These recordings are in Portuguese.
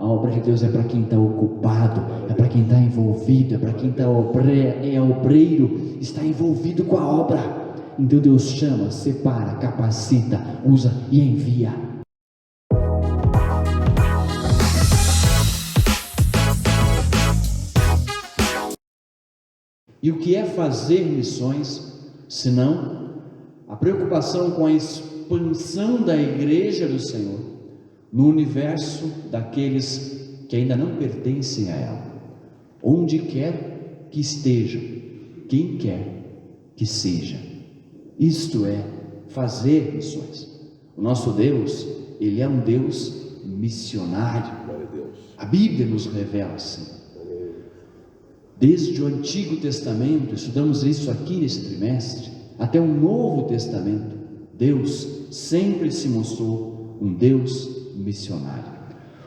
A obra de Deus é para quem está ocupado, é para quem está envolvido, é para quem é obreiro, está envolvido com a obra. Então Deus chama, separa, capacita, usa e envia. E o que é fazer missões, senão a preocupação com a expansão da igreja do Senhor no universo daqueles que ainda não pertencem a ela, onde quer que esteja, quem quer que seja. Isto é fazer missões. O nosso Deus, Ele é um Deus missionário. A Bíblia nos revela assim. Desde o Antigo Testamento, estudamos isso aqui nesse trimestre, até o Novo Testamento, Deus sempre se mostrou um Deus missionário.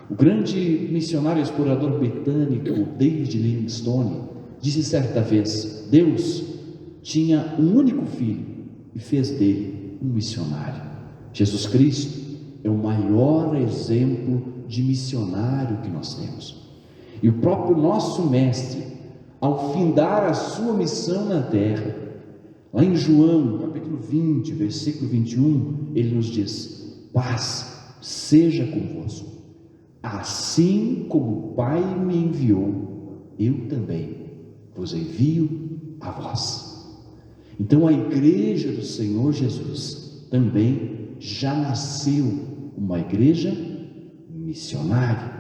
O grande missionário explorador britânico David Livingstone disse certa vez: Deus tinha um único filho e fez dele um missionário. Jesus Cristo é o maior exemplo de missionário que nós temos. E o próprio nosso mestre, ao findar a sua missão na terra, lá em João, capítulo 20, versículo 21, ele nos diz: paz seja convosco, assim como o Pai me enviou, eu também vos envio a vós. Então a igreja do Senhor Jesus também já nasceu uma igreja missionária.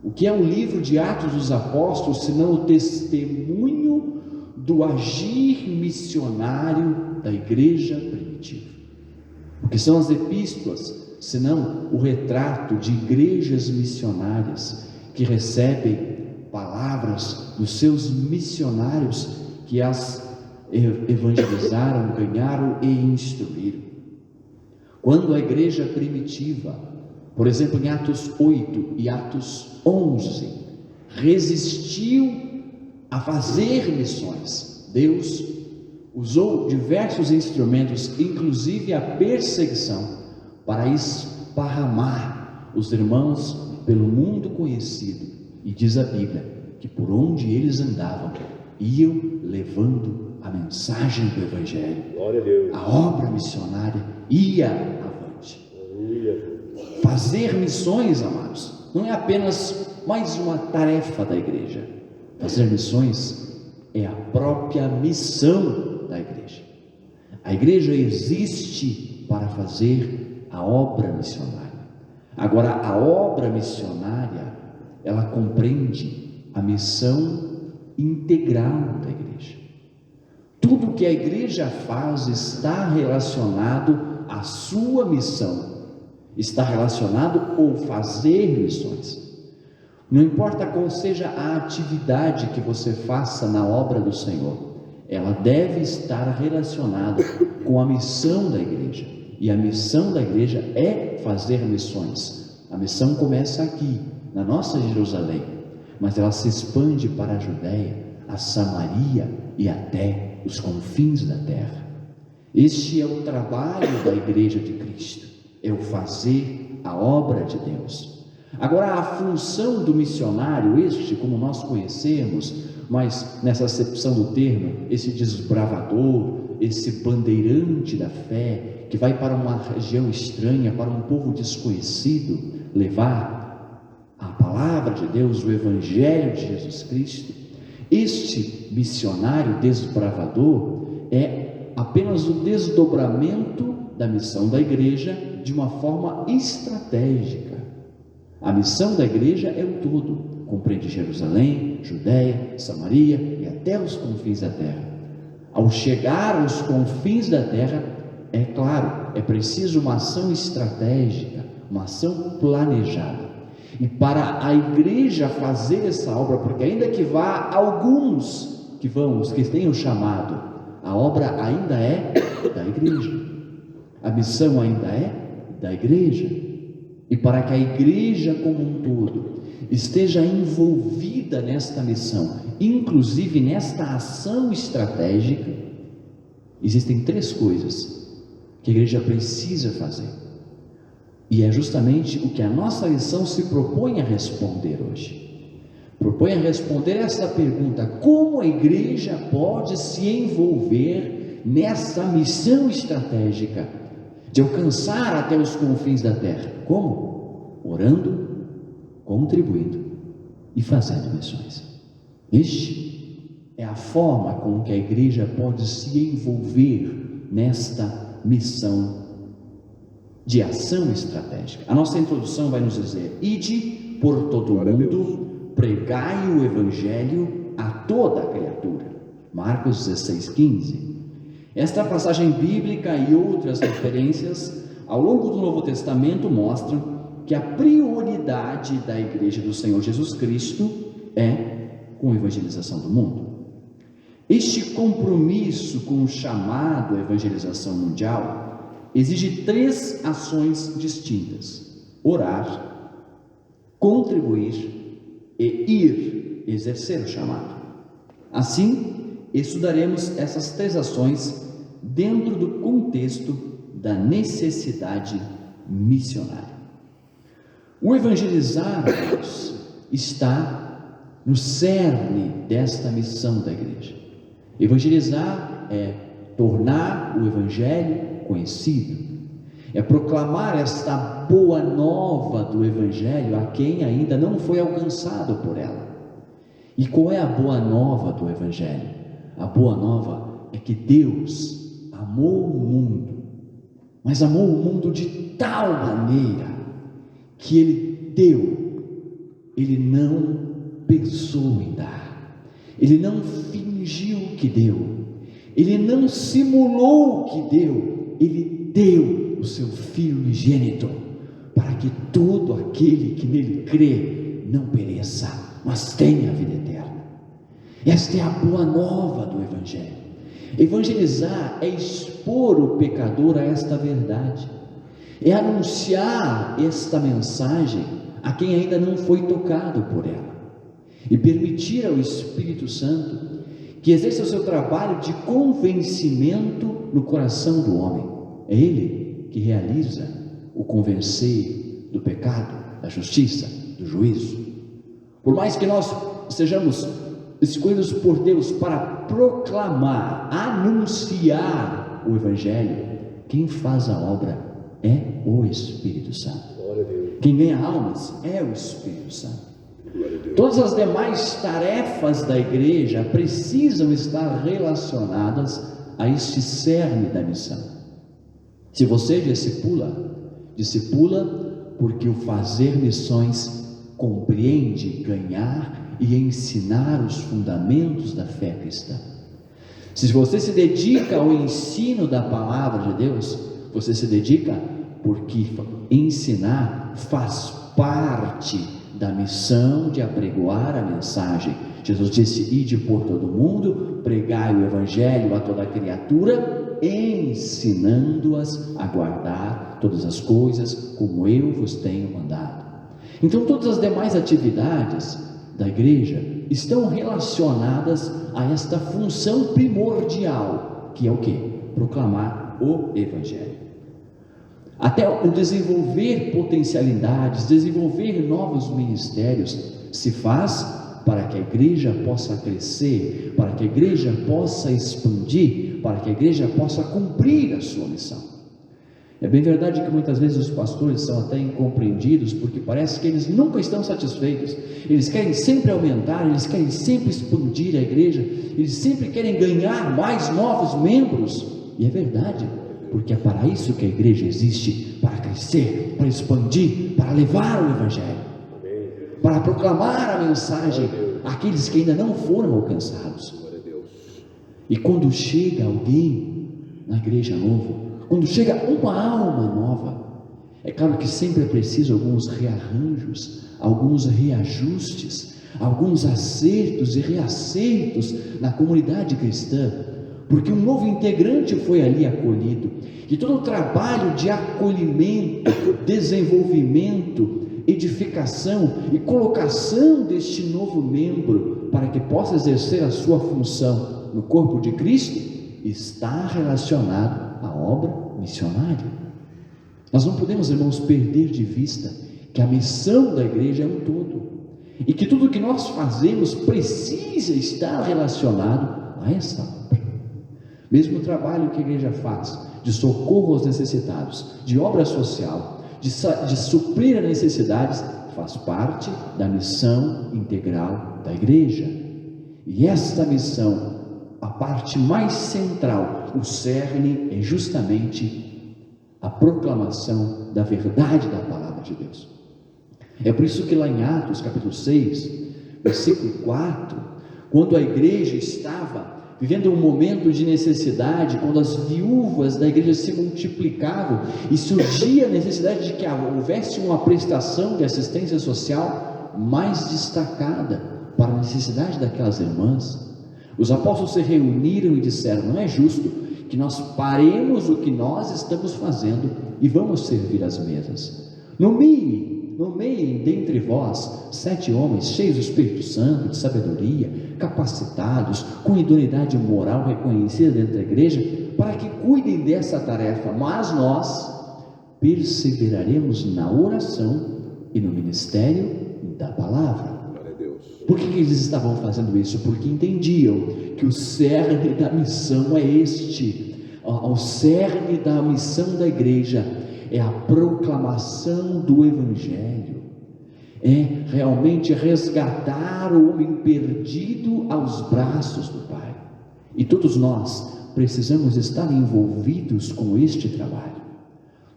O que é o livro de Atos dos Apóstolos, senão o testemunho do agir missionário da igreja primitiva? O que são as epístolas, senão o retrato de igrejas missionárias que recebem palavras dos seus missionários que as evangelizaram, ganharam e instruíram? Quando a igreja primitiva, por exemplo, em Atos 8 e Atos 11, resistiu a fazer missões, Deus usou diversos instrumentos, inclusive a perseguição, para esparramar os irmãos pelo mundo conhecido. E diz a Bíblia que por onde eles andavam, iam levando a mensagem do Evangelho. Glória a Deus. A obra missionária ia avante. Fazer missões, amados, não é apenas mais uma tarefa da igreja. Fazer missões é a própria missão da igreja. A igreja existe para fazer a obra missionária. Agora, a obra missionária, ela compreende a missão integral da igreja. Tudo que a igreja faz está relacionado à sua missão, está relacionado ao fazer missões. Não importa qual seja a atividade que você faça na obra do Senhor, ela deve estar relacionada com a missão da igreja. E a missão da igreja é fazer missões. A missão começa aqui, na nossa Jerusalém, mas ela se expande para a Judéia, a Samaria e até os confins da terra. Este é o trabalho da igreja de Cristo, é o fazer a obra de Deus. Agora, a função do missionário, este como nós conhecemos, mas nessa acepção do termo, esse desbravador, esse bandeirante da fé, que vai para uma região estranha, para um povo desconhecido, levar a palavra de Deus, o Evangelho de Jesus Cristo. Este missionário desbravador é apenas o desdobramento da missão da igreja de uma forma estratégica. A missão da igreja é o todo, compreende Jerusalém, Judéia, Samaria e até os confins da terra. Ao chegar aos confins da terra, é claro, é preciso uma ação estratégica, uma ação planejada. E para a igreja fazer essa obra, porque ainda que vá alguns que vão, os que tenham chamado, a obra ainda é da igreja, a missão ainda é da igreja. E para que a igreja como um todo esteja envolvida nesta missão, inclusive nesta ação estratégica, existem três coisas que a igreja precisa fazer. E é justamente o que a nossa lição se propõe a responder hoje. Propõe a responder essa pergunta: como a igreja pode se envolver nessa missão estratégica de alcançar até os confins da terra? Como? Orando, contribuindo e fazendo missões. Este é a forma com que a igreja pode se envolver nesta missão de ação estratégica. A nossa introdução vai nos dizer: ide por todo o mundo, pregai o evangelho a toda a criatura. Marcos 16:15. Esta passagem bíblica e outras referências ao longo do Novo Testamento mostram que a prioridade da igreja do Senhor Jesus Cristo é com a evangelização do mundo. Este compromisso com o chamado à evangelização mundial exige 3 ações distintas: orar, contribuir e ir, exercer o chamado. Assim, estudaremos essas 3 ações dentro do contexto da necessidade missionária. O evangelizar, Deus, está no cerne desta missão da igreja. Evangelizar é tornar o evangelho conhecido, é proclamar esta boa nova do evangelho a quem ainda não foi alcançado por ela. E qual é a boa nova do evangelho? A boa nova é que Deus amou o mundo, mas amou o mundo de tal maneira que Ele deu. Ele não pensou em dar, Ele não fingiu que deu, Ele não simulou que deu. Ele deu o seu Filho unigênito, para que todo aquele que nele crê não pereça, mas tenha a vida eterna. Esta é a boa nova do Evangelho. Evangelizar é expor o pecador a esta verdade, é anunciar esta mensagem a quem ainda não foi tocado por ela, e permitir ao Espírito Santo que exerça o seu trabalho de convencimento no coração do homem. É Ele que realiza o convencer do pecado, da justiça, do juízo. Por mais que nós sejamos escolhidos por Deus para proclamar, anunciar o Evangelho, quem faz a obra é o Espírito Santo. Quem ganha almas é o Espírito Santo. Todas as demais tarefas da igreja precisam estar relacionadas a este cerne da missão. Se você discipula porque o fazer missões compreende ganhar e ensinar os fundamentos da fé cristã. Se você se dedica ao ensino da palavra de Deus, você se dedica porque ensinar faz parte da missão de apregoar a mensagem. Jesus disse: ide por todo o mundo, pregai o evangelho a toda criatura, ensinando-as a guardar todas as coisas como eu vos tenho mandado. Então todas as demais atividades da igreja estão relacionadas a esta função primordial, que é o quê? Proclamar o evangelho. Até o desenvolver potencialidades, desenvolver novos ministérios se faz para que a igreja possa crescer, para que a igreja possa expandir, para que a igreja possa cumprir a sua missão. É bem verdade que muitas vezes os pastores são até incompreendidos, porque parece que eles nunca estão satisfeitos. Eles querem sempre aumentar, eles querem sempre expandir a igreja, eles sempre querem ganhar mais novos membros. E é verdade, porque é para isso que a igreja existe, para crescer, para expandir, para levar o evangelho, para proclamar a mensagem àqueles que ainda não foram alcançados. E quando chega alguém na igreja novo, quando chega uma alma nova, é claro que sempre é preciso alguns rearranjos, alguns reajustes, alguns acertos e reacertos na comunidade cristã, porque um novo integrante foi ali acolhido, e todo o trabalho de acolhimento, desenvolvimento, edificação e colocação deste novo membro para que possa exercer a sua função no corpo de Cristo está relacionado à obra missionária. Nós não podemos, irmãos, perder de vista que a missão da igreja é um todo, e que tudo que nós fazemos precisa estar relacionado a esta obra. Mesmo o trabalho que a igreja faz de socorro aos necessitados, de obra social, de suprir as necessidades, faz parte da missão integral da igreja. E esta missão, a parte mais central, o cerne, é justamente a proclamação da verdade da palavra de Deus. É por isso que lá em Atos capítulo 6, versículo 4, quando a igreja estava vivendo um momento de necessidade, quando as viúvas da igreja se multiplicavam e surgia a necessidade de que houvesse uma prestação de assistência social mais destacada para a necessidade daquelas irmãs, os apóstolos se reuniram e disseram: não é justo que nós paremos o que nós estamos fazendo e vamos servir as mesas. Nomeiem dentre vós 7 homens cheios do Espírito Santo, de sabedoria, capacitados, com idoneidade moral reconhecida dentro da igreja, para que cuidem dessa tarefa, mas nós perseveraremos na oração e no ministério da palavra. Por que eles estavam fazendo isso? Porque entendiam que o cerne da missão é este. O cerne da missão da igreja é a proclamação do Evangelho, é realmente resgatar o homem perdido aos braços do Pai. E todos nós precisamos estar envolvidos com este trabalho.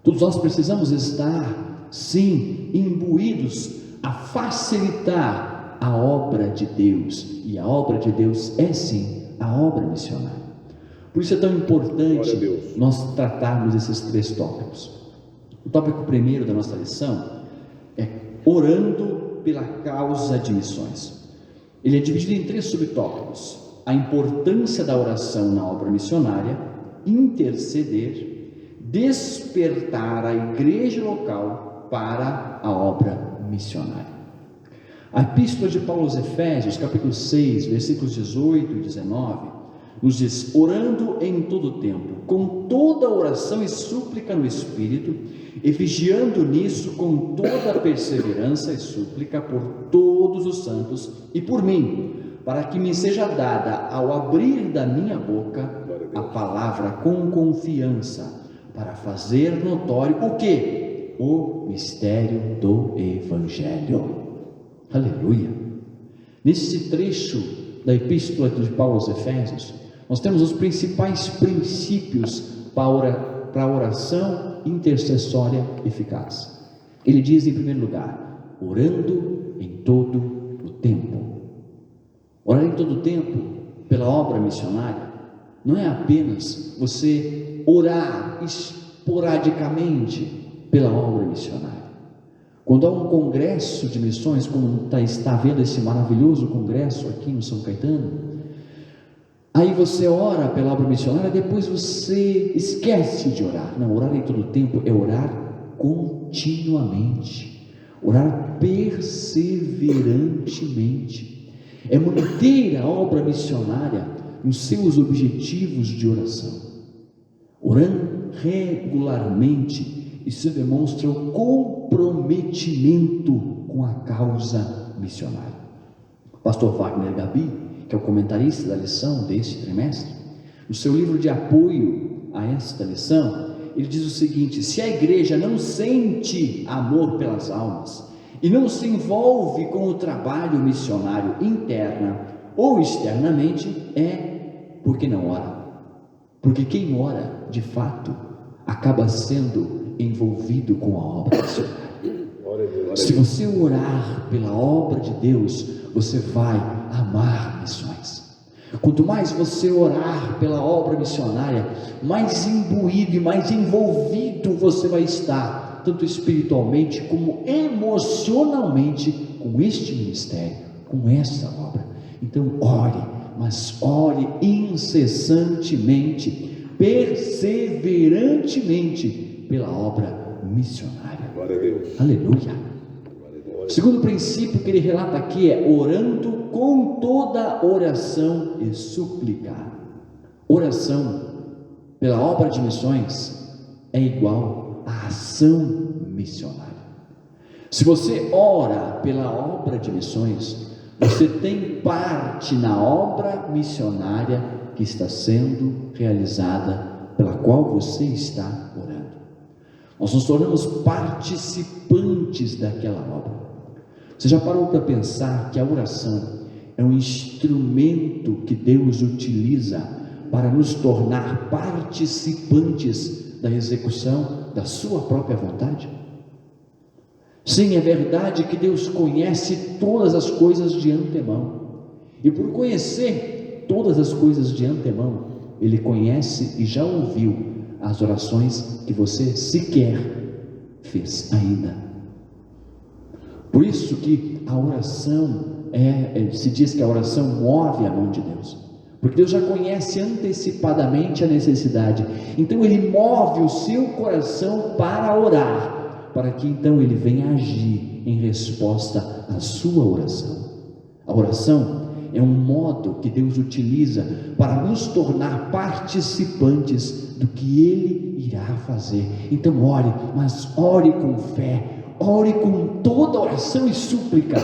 Todos nós precisamos estar, sim, imbuídos a facilitar a obra de Deus. E a obra de Deus é, sim, a obra missionária. Por isso é tão importante nós tratarmos esses 3 tópicos. O tópico primeiro da nossa lição é orando pela causa de missões. Ele é dividido em 3 subtópicos: a importância da oração na obra missionária, interceder, despertar a igreja local para a obra missionária. A epístola de Paulo aos Efésios, capítulo 6, versículos 18 e 19, nos diz: orando em todo o tempo, com toda oração e súplica no Espírito, e vigiando nisso com toda perseverança e súplica por todos os santos e por mim, para que me seja dada, ao abrir da minha boca, a palavra com confiança, para fazer notório o quê? O mistério do Evangelho. Aleluia! Nesse trecho da epístola de Paulo aos Efésios, nós temos os principais princípios para a oração intercessória eficaz. Ele diz, em primeiro lugar, orando em todo o tempo. Orar em todo o tempo pela obra missionária não é apenas você orar esporadicamente pela obra missionária. Quando há um congresso de missões, como está vendo esse maravilhoso congresso aqui no São Caetano, aí você ora pela obra missionária, depois você esquece de orar. Não, orar em todo o tempo é orar continuamente, orar perseverantemente, é manter a obra missionária nos seus objetivos de oração. Orando regularmente, isso demonstra o comprometimento com a causa missionária. O pastor Wagner Gabi, que é o comentarista da lição deste trimestre, no seu livro de apoio a esta lição, ele diz o seguinte: se a igreja não sente amor pelas almas e não se envolve com o trabalho missionário interna ou externamente, é porque não ora. Porque quem ora, de fato, acaba sendo envolvido com a obra missionária. Se você orar pela obra de Deus, você vai amar missões. Quanto mais você orar pela obra missionária, mais imbuído e mais envolvido você vai estar, tanto espiritualmente como emocionalmente, com este ministério, com essa obra. Então ore, mas ore incessantemente, perseverantemente pela obra missionária. Glória a Deus. Aleluia. O segundo princípio que ele relata aqui é orando com toda oração e súplica. Oração pela obra de missões é igual a ação missionária. Se você ora pela obra de missões, você tem parte na obra missionária que está sendo realizada, pela qual você está orando. Nós nos tornamos participantes daquela obra. Você já parou para pensar que a oração é um instrumento que Deus utiliza para nos tornar participantes da execução da sua própria vontade? Sim, é verdade que Deus conhece todas as coisas de antemão, e por conhecer todas as coisas de antemão, Ele conhece e já ouviu as orações que você sequer fez ainda. Por isso que a oração se diz que a oração move a mão de Deus, porque Deus já conhece antecipadamente a necessidade, então Ele move o seu coração para orar, para que então Ele venha agir em resposta à sua oração. A oração é um modo que Deus utiliza para nos tornar participantes do que Ele irá fazer. Então ore, mas ore com fé, ore com toda oração e súplica,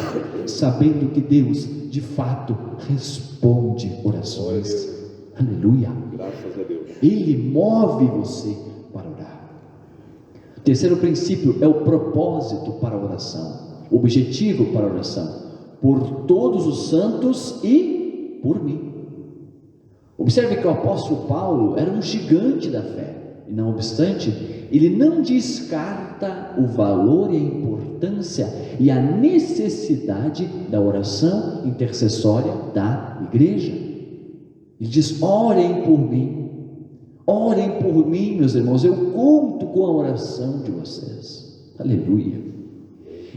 sabendo que Deus de fato responde orações. Aleluia. Graças a Deus. Ele move você para orar. O terceiro princípio é o propósito para a oração, o objetivo para a oração: por todos os santos e por mim. Observe que o apóstolo Paulo era um gigante da fé, e não obstante, ele não descarta o valor e a importância e a necessidade da oração intercessória da igreja. Ele diz: orem por mim, meus irmãos, eu conto com a oração de vocês. Aleluia.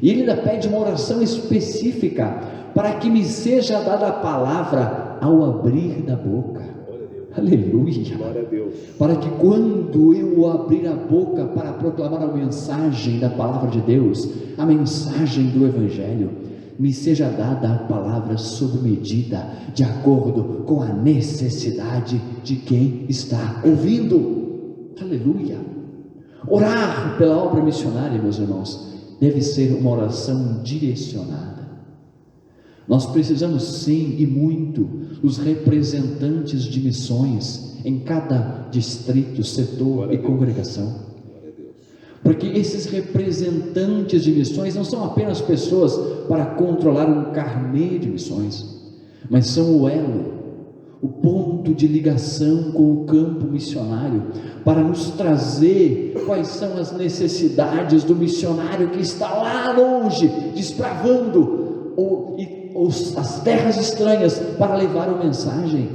E ele ainda pede uma oração específica, para que me seja dada a palavra ao abrir da boca. Aleluia. Glória a Deus. Para que quando eu abrir a boca para proclamar a mensagem da palavra de Deus, a mensagem do Evangelho, me seja dada a palavra sob medida, de acordo com a necessidade de quem está ouvindo. Aleluia. Orar pela obra missionária, meus irmãos, deve ser uma oração direcionada. Nós precisamos sim e muito dos representantes de missões em cada distrito, setor e congregação, porque esses representantes de missões não são apenas pessoas para controlar um carnê de missões, mas são o elo, o ponto de ligação com o campo missionário, para nos trazer quais são as necessidades do missionário que está lá longe, desbravando as terras estranhas para levar a mensagem.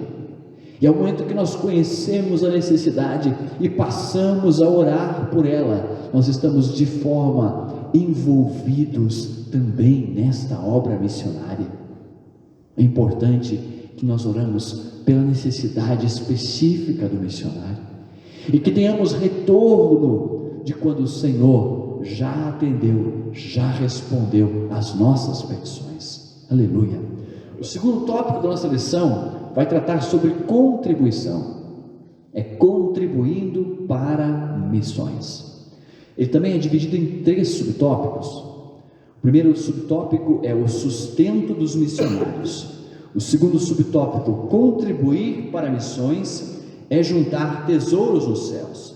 E ao momento que nós conhecemos a necessidade e passamos a orar por ela, nós estamos de forma envolvidos também nesta obra missionária. É importante que nós oramos pela necessidade específica do missionário, e que tenhamos retorno de quando o Senhor já atendeu, já respondeu às nossas petições. Aleluia. O segundo tópico da nossa lição vai tratar sobre contribuição. É contribuindo para missões. Ele também é dividido em 3 subtópicos. O primeiro subtópico é o sustento dos missionários. O segundo subtópico, contribuir para missões, é juntar tesouros nos céus.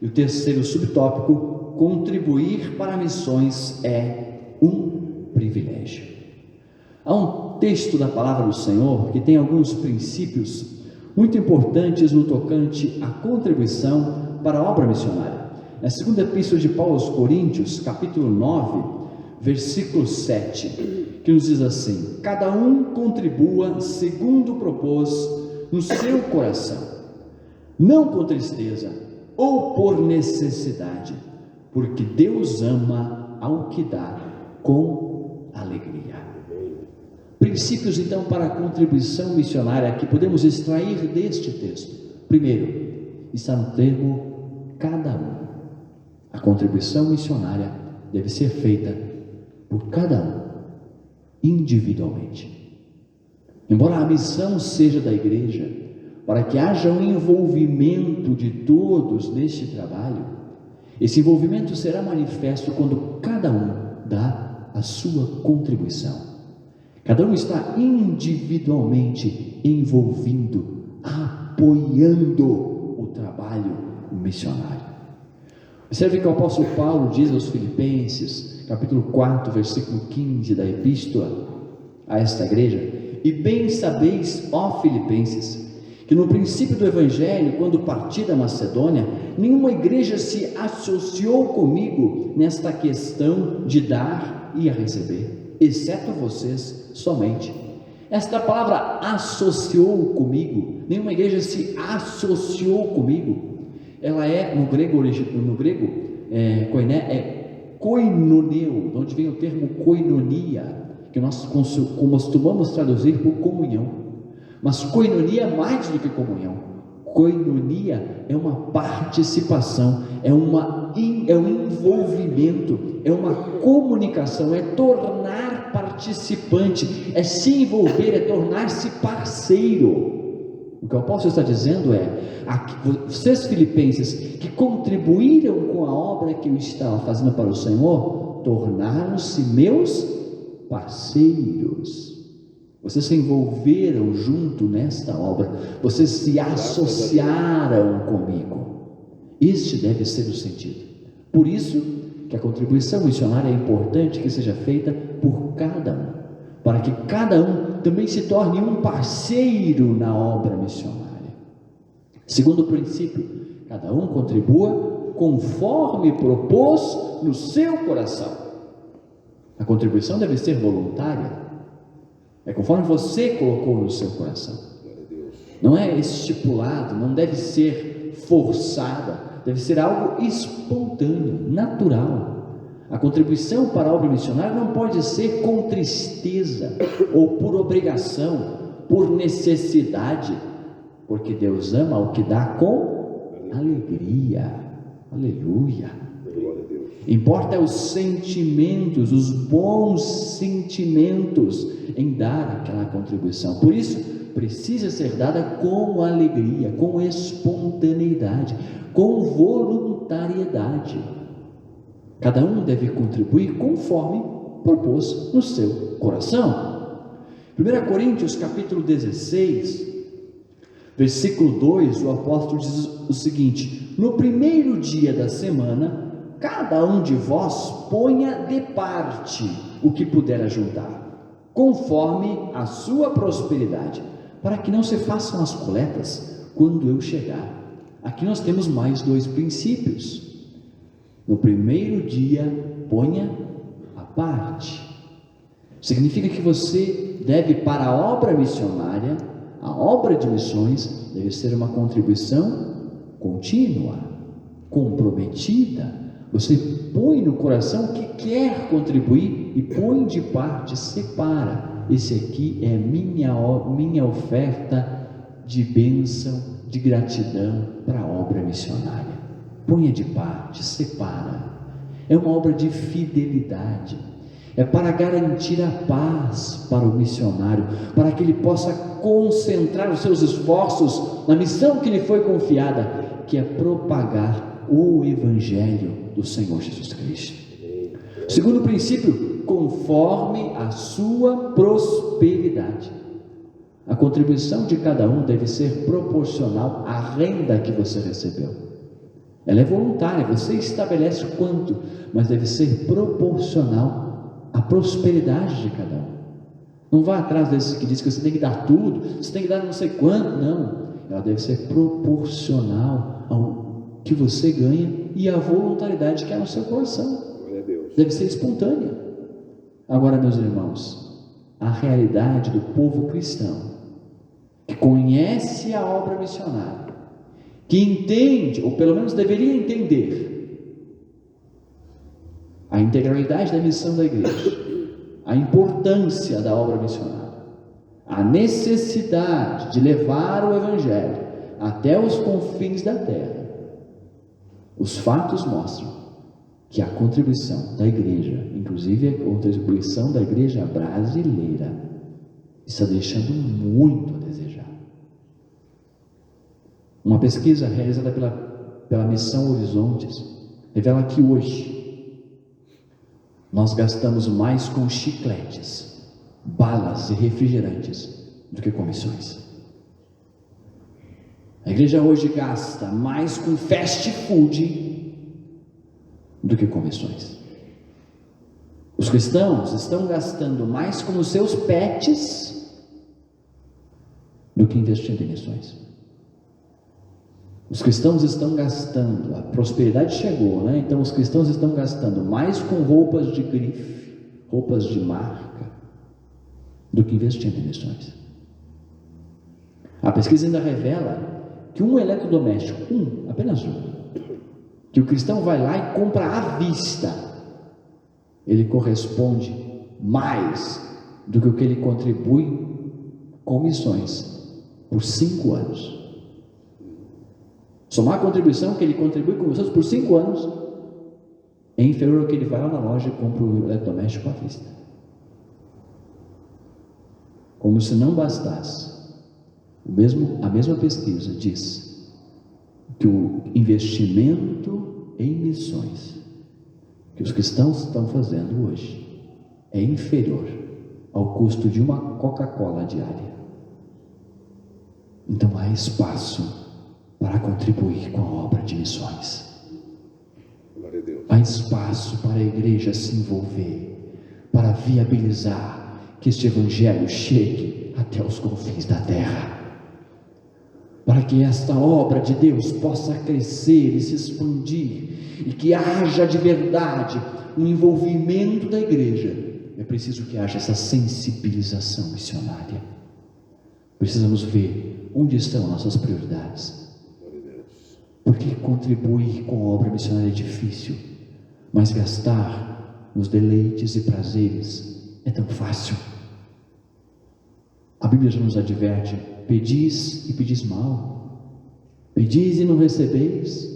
E o terceiro subtópico, contribuir para missões, é um privilégio. Há um texto da palavra do Senhor que tem alguns princípios muito importantes no tocante à contribuição para a obra missionária. Na segunda epístola de Paulo aos Coríntios, capítulo 9, versículo 7, que nos diz assim: cada um contribua segundo propôs no seu coração, não com tristeza ou por necessidade, porque Deus ama ao que dá com alegria. Princípios então para a contribuição missionária que podemos extrair deste texto. Primeiro, está no termo cada um. A contribuição missionária deve ser feita por cada um, individualmente. Embora a missão seja da igreja, para que haja um envolvimento de todos neste trabalho, Esse envolvimento será manifesto quando cada um dá a sua contribuição. Cada um está individualmente envolvido, apoiando o trabalho missionário. Observe que o apóstolo Paulo diz aos Filipenses, capítulo 4, versículo 15 da epístola a esta igreja: e bem sabeis, ó Filipenses, que no princípio do Evangelho, quando parti da Macedônia, nenhuma igreja se associou comigo nesta questão de dar e a receber, exceto vocês somente. Esta palavra associou comigo, nenhuma igreja se associou comigo, ela é no grego, koiné, é koinoneu, de onde vem o termo koinonia, que nós costumamos traduzir por comunhão. Mas koinonia é mais do que comunhão. Koinonia é uma participação, é um envolvimento, é uma comunicação, é tornar participante, é se envolver, é tornar-se parceiro. O que o apóstolo está dizendo é: vocês filipenses que contribuíram com a obra que eu estava fazendo para o Senhor, tornaram-se meus parceiros. Vocês se envolveram junto nesta obra, vocês se associaram comigo. Este deve ser o sentido. Por isso que a contribuição missionária é importante que seja feita por cada um, para que cada um também se torne um parceiro na obra missionária. Segundo princípio, cada um contribua conforme propôs no seu coração. A contribuição deve ser voluntária, é conforme você colocou no seu coração, não é estipulado, não deve ser forçada, deve ser algo espontâneo, natural. A contribuição para a obra missionária não pode ser com tristeza, ou por obrigação, por necessidade, porque Deus ama o que dá com alegria. Aleluia. Importa os sentimentos, os bons sentimentos em dar aquela contribuição. Por isso, precisa ser dada com alegria, com espontaneidade, com voluntariedade. Cada um deve contribuir conforme propôs no seu coração. 1 Coríntios capítulo 16, versículo 2, o apóstolo diz o seguinte: no primeiro dia da semana, cada um de vós ponha de parte o que puder ajuntar, conforme a sua prosperidade, para que não se façam as coletas quando eu chegar. Aqui nós temos mais dois princípios. No primeiro dia, ponha a parte. Significa que você deve, para a obra missionária, a obra de missões, deve ser uma contribuição contínua, comprometida. Você põe no coração que quer contribuir e põe de parte, separa. Esse aqui é minha oferta de bênção, de gratidão para a obra missionária. Ponha de parte, separa. É uma obra de fidelidade. É para garantir a paz para o missionário, para que ele possa concentrar os seus esforços na missão que lhe foi confiada, que é propagar o Evangelho do Senhor Jesus Cristo. Segundo princípio, conforme a sua prosperidade. A contribuição de cada um deve ser proporcional à renda que você recebeu. Ela é voluntária, você estabelece quanto, mas deve ser proporcional à prosperidade de cada um. Não vá atrás desses que diz que você tem que dar tudo, você tem que dar não sei quanto, não. Ela deve ser proporcional ao que você ganha e a voluntariedade que há no seu coração. Deve ser espontânea. Agora, meus irmãos, a realidade do povo cristão, que conhece a obra missionária, que entende, ou pelo menos deveria entender, a integralidade da missão da igreja, a importância da obra missionária, a necessidade de levar o Evangelho até os confins da terra. Os fatos mostram que a contribuição da igreja, inclusive a contribuição da igreja brasileira, está deixando muito a desejar. Uma pesquisa realizada pela Missão Horizontes revela que hoje nós gastamos mais com chicletes, balas e refrigerantes do que com missões. A igreja hoje gasta mais com fast food do que com missões. Os cristãos estão gastando mais com os seus pets do que investindo em missões. Os cristãos estão gastando, a prosperidade chegou, né? Então os cristãos estão gastando mais com roupas de grife, roupas de marca, do que investindo em missões. A pesquisa ainda revela que um eletrodoméstico, apenas um, que o cristão vai lá e compra à vista, ele corresponde mais do que o que ele contribui com missões por 5 anos. Somar a contribuição que ele contribui com missões por 5 anos é inferior ao que ele vai lá na loja e compra o eletrodoméstico à vista. Como se não bastasse, a mesma pesquisa diz que o investimento em missões que os cristãos estão fazendo hoje é inferior ao custo de uma Coca-Cola diária. Então há espaço para contribuir com a obra de missões. Há espaço para a igreja se envolver, para viabilizar que este evangelho chegue até os confins da terra, para que esta obra de Deus possa crescer e se expandir, e que haja de verdade um envolvimento da igreja. É preciso que haja essa sensibilização missionária. Precisamos ver onde estão nossas prioridades, porque contribuir com a obra missionária é difícil, mas gastar nos deleites e prazeres é tão fácil. A Bíblia já nos adverte: pedis e pedis mal, pedis e não recebeis,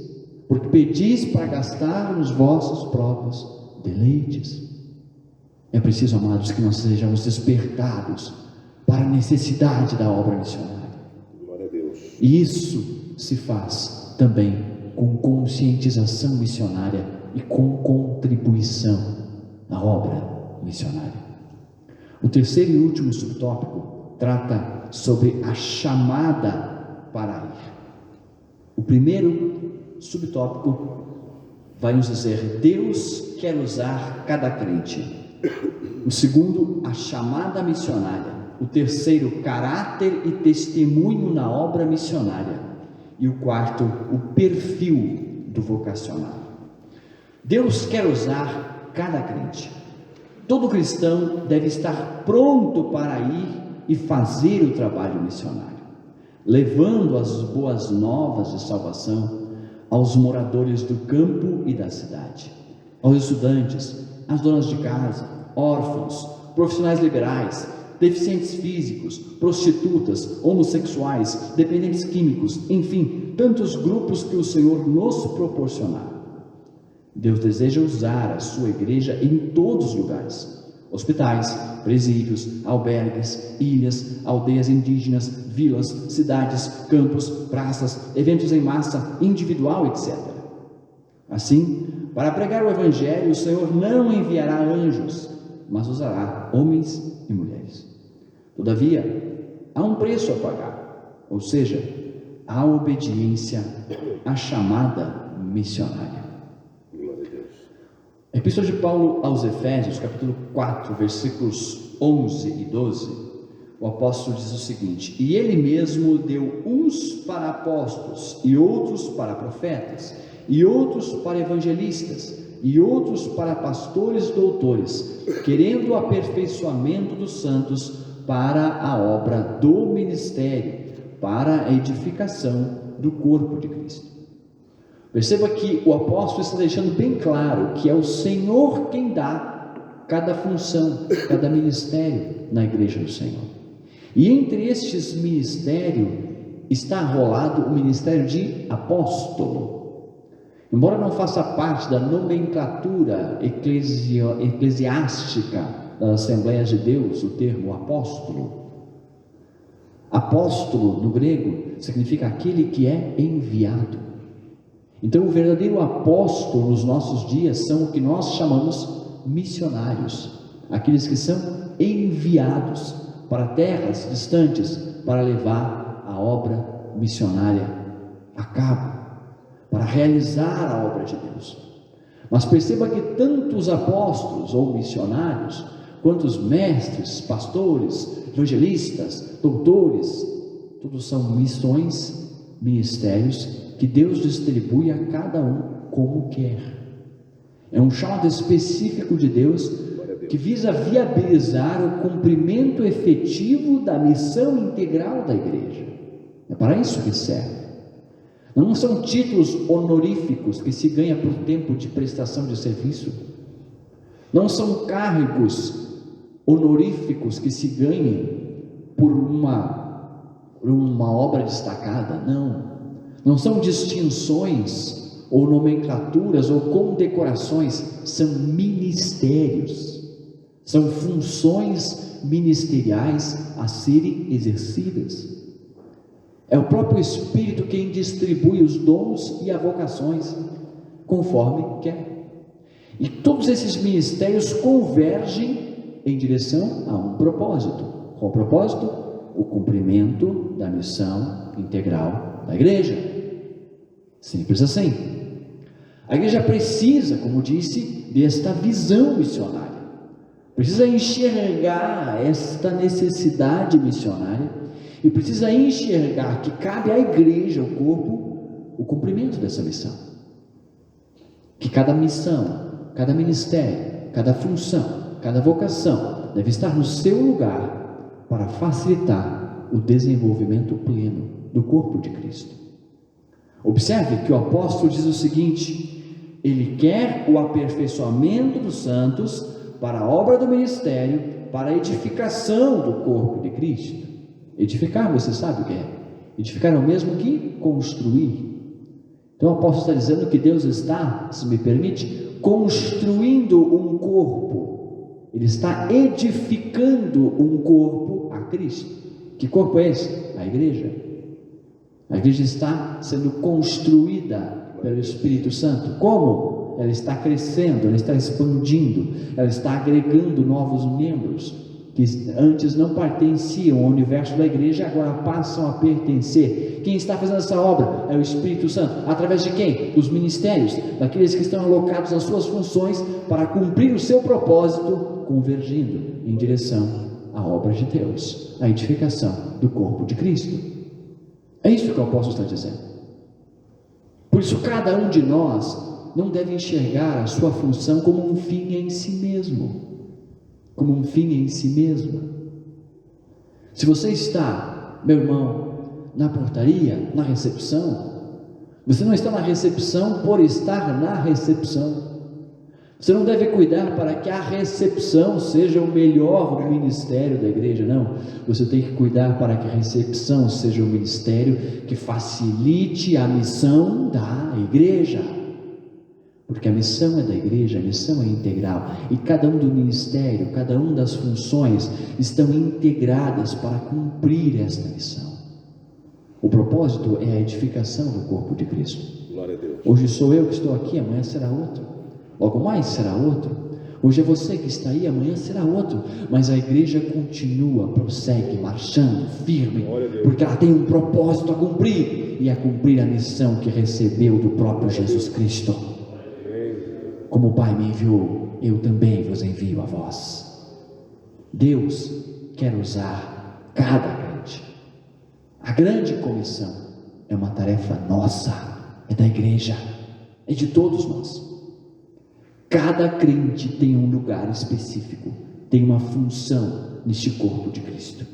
porque pedis para gastar nos vossos próprios deleites. É preciso, amados, que nós sejamos despertados para a necessidade da obra missionária. Glória a Deus. E isso se faz também com conscientização missionária e com contribuição na obra missionária. O terceiro e último subtópico trata sobre a chamada para ir. O primeiro subtópico vai nos dizer: Deus quer usar cada crente. O segundo, a chamada missionária. O terceiro, caráter e testemunho na obra missionária. E o quarto, o perfil do vocacionado. Deus quer usar cada crente. Todo cristão deve estar pronto para ir e fazer o trabalho missionário, levando as boas novas de salvação aos moradores do campo e da cidade, aos estudantes, às donas de casa, órfãos, profissionais liberais, deficientes físicos, prostitutas, homossexuais, dependentes químicos, enfim, tantos grupos que o Senhor nos proporcionar. Deus deseja usar a sua igreja em todos os lugares: hospitais, presídios, albergues, ilhas, aldeias indígenas, vilas, cidades, campos, praças, eventos em massa, individual, etc. Assim, para pregar o evangelho, o Senhor não enviará anjos, mas usará homens e mulheres. Todavia, há um preço a pagar, ou seja, a obediência à chamada missionária. A Epístola de Paulo aos Efésios, capítulo 4, versículos 11 e 12, o apóstolo diz o seguinte: e ele mesmo deu uns para apóstolos, e outros para profetas, e outros para evangelistas, e outros para pastores e doutores, querendo o aperfeiçoamento dos santos para a obra do ministério, para a edificação do corpo de Cristo. Perceba que o apóstolo está deixando bem claro que é o Senhor quem dá cada função, cada ministério na igreja do Senhor. E entre estes ministérios está arrolado o ministério de apóstolo. Embora não faça parte da nomenclatura eclesiástica das Assembleias de Deus o termo apóstolo, apóstolo no grego significa aquele que é enviado. Então, o verdadeiro apóstolo nos nossos dias são o que nós chamamos missionários, aqueles que são enviados para terras distantes para levar a obra missionária a cabo, para realizar a obra de Deus. Mas perceba que tanto os apóstolos ou missionários, quanto os mestres, pastores, evangelistas, doutores, todos são missões, ministérios que Deus distribui a cada um como quer. É um chamado específico de Deus que visa viabilizar o cumprimento efetivo da missão integral da igreja. É para isso que serve. Não são títulos honoríficos que se ganha por tempo de prestação de serviço. Não são cargos honoríficos que se ganhem por uma obra destacada. Não são distinções ou nomenclaturas ou condecorações, são ministérios, são funções ministeriais a serem exercidas. É o próprio Espírito quem distribui os dons e as vocações, conforme quer. E todos esses ministérios convergem em direção a um propósito. Qual o propósito? O cumprimento da missão integral da igreja. Simples assim. A igreja precisa, como disse, desta visão missionária. Precisa enxergar esta necessidade missionária e precisa enxergar que cabe à igreja, ao corpo, o cumprimento dessa missão. Que cada missão, cada ministério, cada função, cada vocação deve estar no seu lugar para facilitar o desenvolvimento pleno do corpo de Cristo. Observe que o apóstolo diz o seguinte: ele quer o aperfeiçoamento dos santos para a obra do ministério, para a edificação do corpo de Cristo. Edificar, você sabe o que é? Edificar é o mesmo que construir. Então o apóstolo está dizendo que Deus está, se me permite, construindo um corpo. Ele está edificando um corpo a Cristo. Que corpo é esse? A igreja. A igreja está sendo construída pelo Espírito Santo. Como? Ela está crescendo, ela está expandindo, ela está agregando novos membros que antes não pertenciam ao universo da igreja, agora passam a pertencer. Quem está fazendo essa obra é o Espírito Santo. Através de quem? Dos ministérios, daqueles que estão alocados nas suas funções para cumprir o seu propósito, convergindo em direção à obra de Deus, à edificação do corpo de Cristo. É isso que o apóstolo está dizendo. Por isso, cada um de nós não deve enxergar a sua função como um fim em si mesmo. Como um fim em si mesmo. Se você está, meu irmão, na portaria, na recepção, você não está na recepção por estar na recepção. Você não deve cuidar para que a recepção seja o melhor do ministério da igreja, não. Você tem que cuidar para que a recepção seja o ministério que facilite a missão da igreja. Porque a missão é da igreja, a missão é integral, e cada um do ministério, cada uma das funções estão integradas para cumprir esta missão. O propósito é a edificação do corpo de Cristo. Glória a Deus. Hoje sou eu que estou aqui, amanhã será outro, logo mais será outro. Hoje é você que está aí, amanhã será outro, mas a igreja continua, prossegue, marchando, firme, porque ela tem um propósito a cumprir, e a cumprir a missão que recebeu do próprio Jesus Cristo. Como o Pai me enviou, eu também vos envio a vós. Deus quer usar cada crente. A grande comissão é uma tarefa nossa, é da igreja, é de todos nós. Cada crente tem um lugar específico, tem uma função neste corpo de Cristo.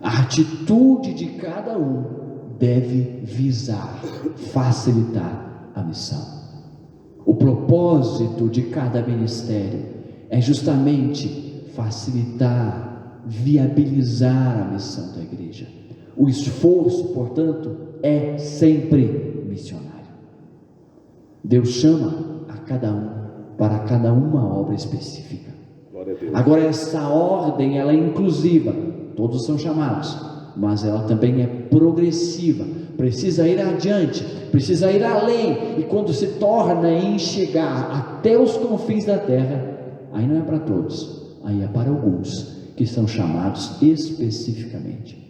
A atitude de cada um deve visar, facilitar a missão. O propósito de cada ministério é justamente facilitar, viabilizar a missão da igreja. O esforço, portanto, é sempre missionário. Deus chama a cada um para cada uma obra específica. Agora, essa ordem, ela é inclusiva, todos são chamados, mas ela também é progressiva, precisa ir adiante, precisa ir além, e quando se torna em chegar até os confins da terra, aí não é para todos, aí é para alguns que são chamados especificamente.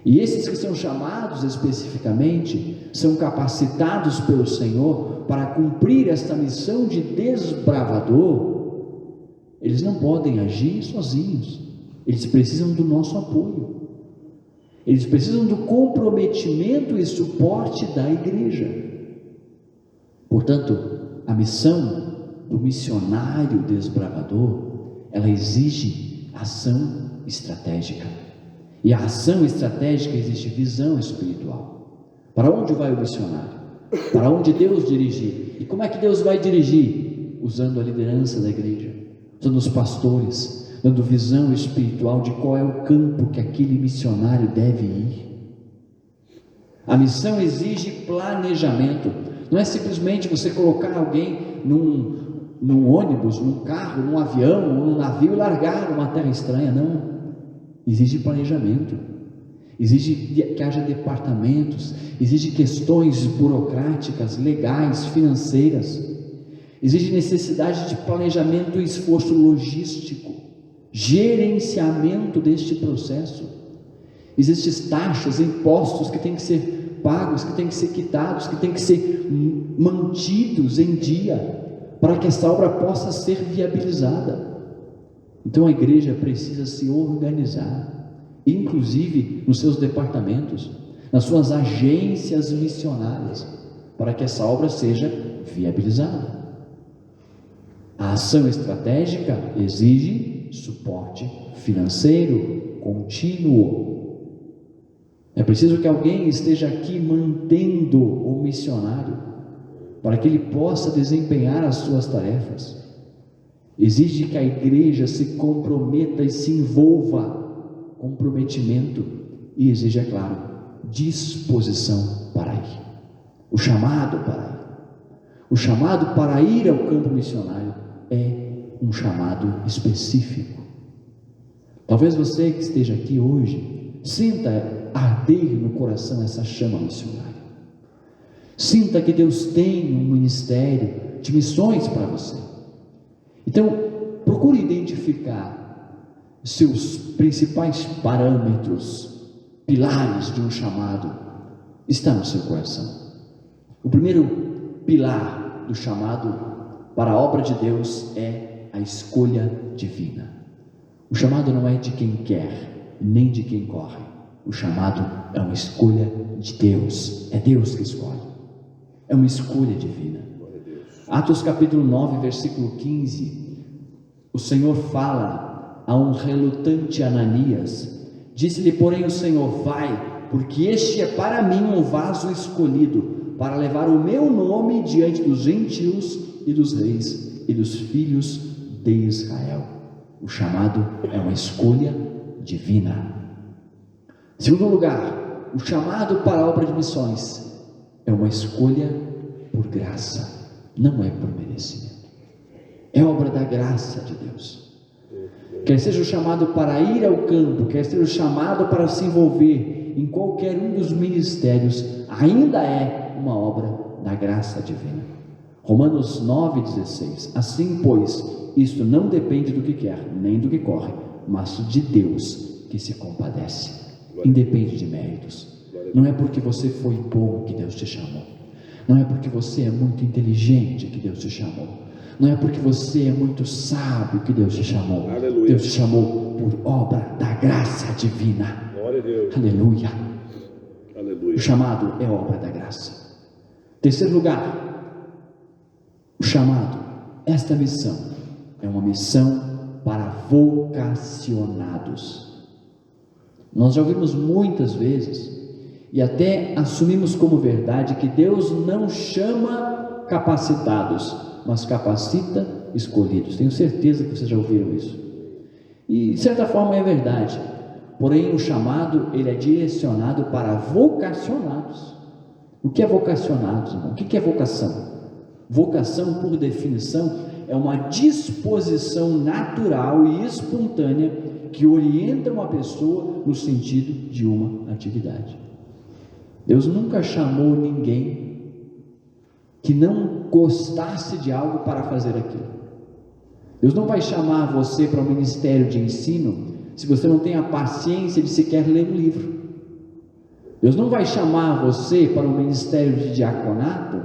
E esses que são chamados especificamente são capacitados pelo Senhor para cumprir esta missão de desbravador. Eles não podem agir sozinhos, eles precisam do nosso apoio, eles precisam do comprometimento e suporte da igreja. Portanto, a missão do missionário desbravador, ela exige ação estratégica, e a ação estratégica exige visão espiritual. Para onde vai o missionário? Para onde Deus dirigir? E como é que Deus vai dirigir? Usando a liderança da igreja, usando os pastores, dando visão espiritual de qual é o campo que aquele missionário deve ir. A missão exige planejamento. Não é simplesmente você colocar alguém num ônibus, num carro, num avião, num navio e largar numa terra estranha, não. Exige planejamento, exige que haja departamentos, exige questões burocráticas, legais, financeiras, exige necessidade de planejamento e esforço logístico, gerenciamento deste processo. Existem taxas, impostos que têm que ser pagos, que têm que ser quitados, que têm que ser mantidos em dia, para que essa obra possa ser viabilizada. Então a igreja precisa se organizar, inclusive nos seus departamentos, nas suas agências missionárias, para que essa obra seja viabilizada. A ação estratégica exige suporte financeiro contínuo. É preciso que alguém esteja aqui mantendo o missionário, para que ele possa desempenhar as suas tarefas. Exige que a igreja se comprometa e se envolva, comprometimento, e exige, é claro, disposição para ir. O chamado para ir. O chamado para ir ao campo missionário é um chamado específico. Talvez você que esteja aqui hoje sinta arder no coração essa chama missionária. Sinta que Deus tem um ministério de missões para você. Então, procure identificar seus principais parâmetros, pilares de um chamado. Está no seu coração. O primeiro pilar do chamado para a obra de Deus é a escolha divina. O chamado não é de quem quer, nem de quem corre. O chamado é uma escolha de Deus. É Deus que escolhe. É uma escolha divina. Atos capítulo 9, versículo 15, o Senhor fala a um relutante Ananias. Disse-lhe, porém, o Senhor: vai, porque este é para mim um vaso escolhido, para levar o meu nome diante dos gentios e dos reis e dos filhos de Israel. O chamado é uma escolha divina. Em segundo lugar, o chamado para a obra de missões é uma escolha por graça. Não é por merecimento, é obra da graça de Deus. Quer seja o chamado para ir ao campo, quer seja o chamado para se envolver em qualquer um dos ministérios, ainda é uma obra da graça divina. Romanos 9,16. Assim, pois, isto não depende do que quer, nem do que corre, mas de Deus que se compadece. Independe de méritos. Não é porque você foi bom que Deus te chamou. Não é porque você é muito inteligente que Deus te chamou. Não é porque você é muito sábio que Deus te chamou. Aleluia. Deus te chamou por obra da graça divina. Glória a Deus. Aleluia. Aleluia. O chamado é obra da graça. Terceiro lugar, o chamado, esta missão é uma missão para vocacionados. Nós já ouvimos muitas vezes e até assumimos como verdade que Deus não chama capacitados, mas capacita escolhidos. Tenho certeza que vocês já ouviram isso. E de certa forma é verdade. Porém, o chamado, ele é direcionado para vocacionados. O que é vocacionados, irmão? O que é vocação? Vocação, por definição, é uma disposição natural e espontânea que orienta uma pessoa no sentido de uma atividade. Deus nunca chamou ninguém que não gostasse de algo para fazer aquilo. Deus não vai chamar você para o ministério de ensino se você não tem a paciência de sequer ler um livro. Deus não vai chamar você para o ministério de diaconato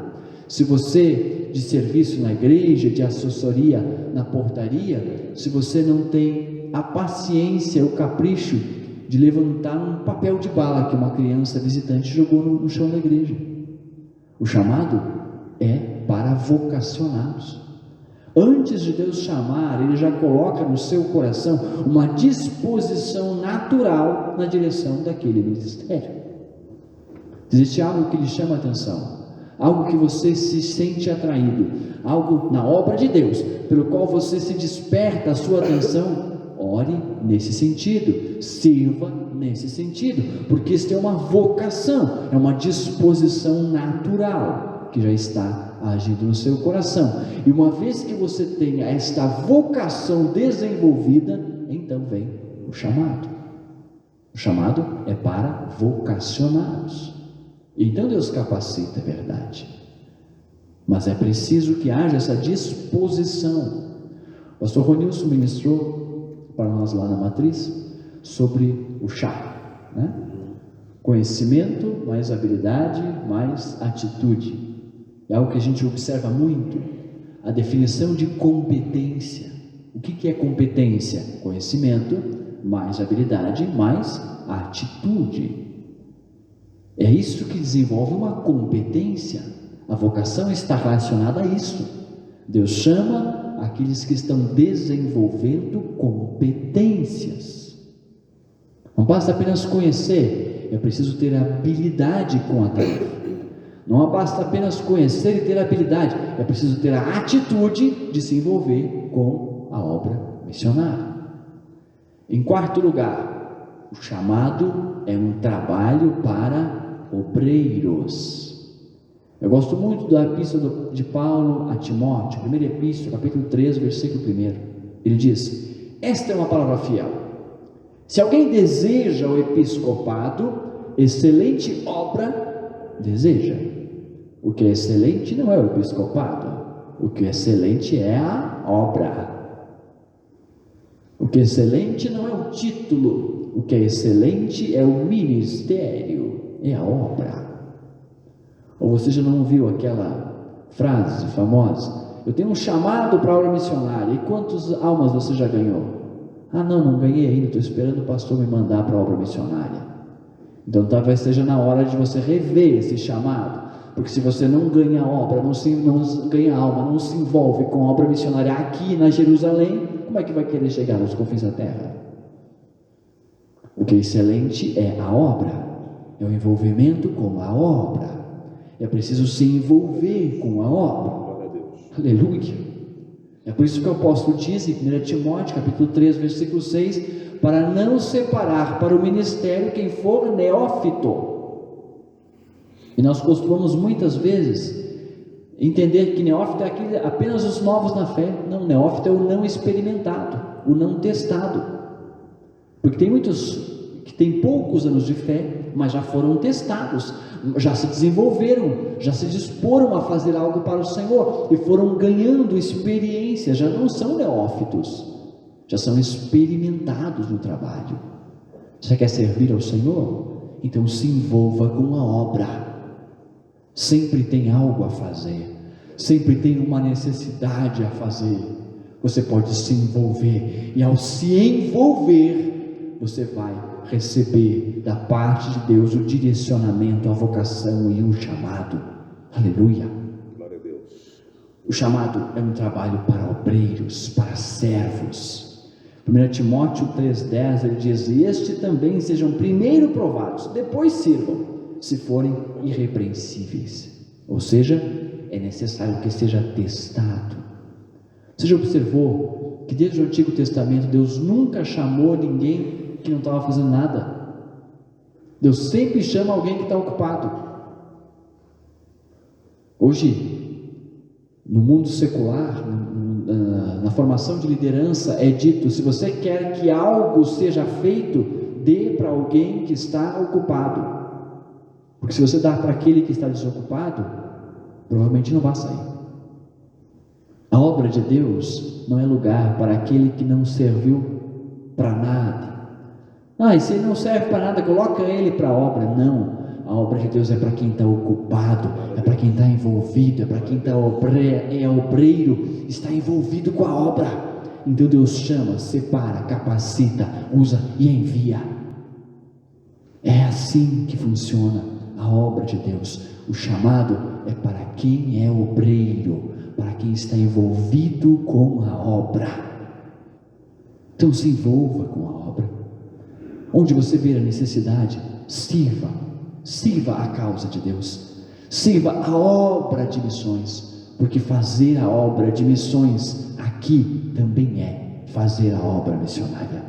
se você, de serviço na igreja, de assessoria na portaria, se você não tem a paciência, o capricho de levantar um papel de bala que uma criança visitante jogou no chão da igreja. O chamado é para vocacionados. Antes de Deus chamar, Ele já coloca no seu coração uma disposição natural na direção daquele ministério. Existe algo que lhe chama a atenção, algo que você se sente atraído, algo na obra de Deus, pelo qual você se desperta a sua atenção. Ore nesse sentido, sirva nesse sentido, porque isso é uma vocação, é uma disposição natural que já está agindo no seu coração. E uma vez que você tenha esta vocação desenvolvida, então vem o chamado. O chamado é para vocacionados. Então Deus capacita, é verdade, mas é preciso que haja essa disposição. O pastor Ronilson ministrou para nós lá na matriz sobre o chá, né? Conhecimento mais habilidade mais atitude. É algo que a gente observa muito, a definição de competência. O que é competência? Conhecimento mais habilidade mais atitude. É isso que desenvolve uma competência. A vocação está relacionada a isso. Deus chama aqueles que estão desenvolvendo competências. Não basta apenas conhecer, é preciso ter habilidade com a tarefa. Não basta apenas conhecer e ter habilidade, é preciso ter a atitude de se envolver com a obra missionária. Em quarto lugar, o chamado é um trabalho para obreiros. Eu gosto muito da epístola de Paulo a Timóteo, primeira epístola, capítulo 3, versículo 1. Ele diz: esta é uma palavra fiel. Se alguém deseja o episcopado, excelente obra deseja. O que é excelente não é o episcopado, o que é excelente é a obra. O que é excelente não é o título, o que é excelente é o ministério, é a obra. Ou você já não ouviu aquela frase famosa: eu tenho um chamado para a obra missionária, e quantas almas você já ganhou? Ah, não ganhei ainda, estou esperando o pastor me mandar para a obra missionária. Então talvez seja na hora de você rever esse chamado, porque se você não ganha obra, não ganha alma, não se envolve com a obra missionária aqui na Jerusalém, como é que vai querer chegar nos confins da terra? O que é excelente é a obra, é o envolvimento com a obra. É preciso se envolver com a obra. Aleluia. É por isso que o apóstolo diz em 1 Timóteo capítulo 3, versículo 6, para não separar para o ministério quem for neófito. E nós costumamos muitas vezes entender que neófito é apenas os novos na fé. Não, neófito é o não experimentado, o não testado. Porque tem muitos que têm poucos anos de fé, mas já foram testados, já se desenvolveram, já se disporam a fazer algo para o Senhor, e foram ganhando experiência, já não são neófitos, já são experimentados no trabalho. Você quer servir ao Senhor? Então se envolva com a obra. Sempre tem algo a fazer, sempre tem uma necessidade a fazer. Você pode se envolver, e ao se envolver, você vai receber da parte de Deus o direcionamento, a vocação e o chamado. Aleluia. Glória a Deus. O chamado é um trabalho para obreiros, para servos. 1 Timóteo 3,10 ele diz: e este também sejam primeiro provados, depois sirvam, se forem irrepreensíveis. Ou seja, é necessário que seja testado. Você já observou que desde o Antigo Testamento Deus nunca chamou ninguém que não estava fazendo nada? Deus sempre chama alguém que está ocupado. Hoje, no mundo secular, na formação de liderança, é dito: se você quer que algo seja feito, dê para alguém que está ocupado, Porque se você dá para aquele que está desocupado, provavelmente não vai sair. A obra de Deus não é lugar para aquele que não serviu para nada. E se ele não serve para nada, coloca ele para a obra. Não, a obra de Deus é para quem está ocupado, é para quem está envolvido, é para quem é obreiro, está envolvido com a obra. Então Deus chama, separa, capacita, usa e envia. É assim que funciona a obra de Deus. O chamado é para quem é obreiro, para quem está envolvido com a obra. Então se envolva com a obra. Onde você vê a necessidade, sirva a causa de Deus, sirva a obra de missões, porque fazer a obra de missões aqui também é fazer a obra missionária.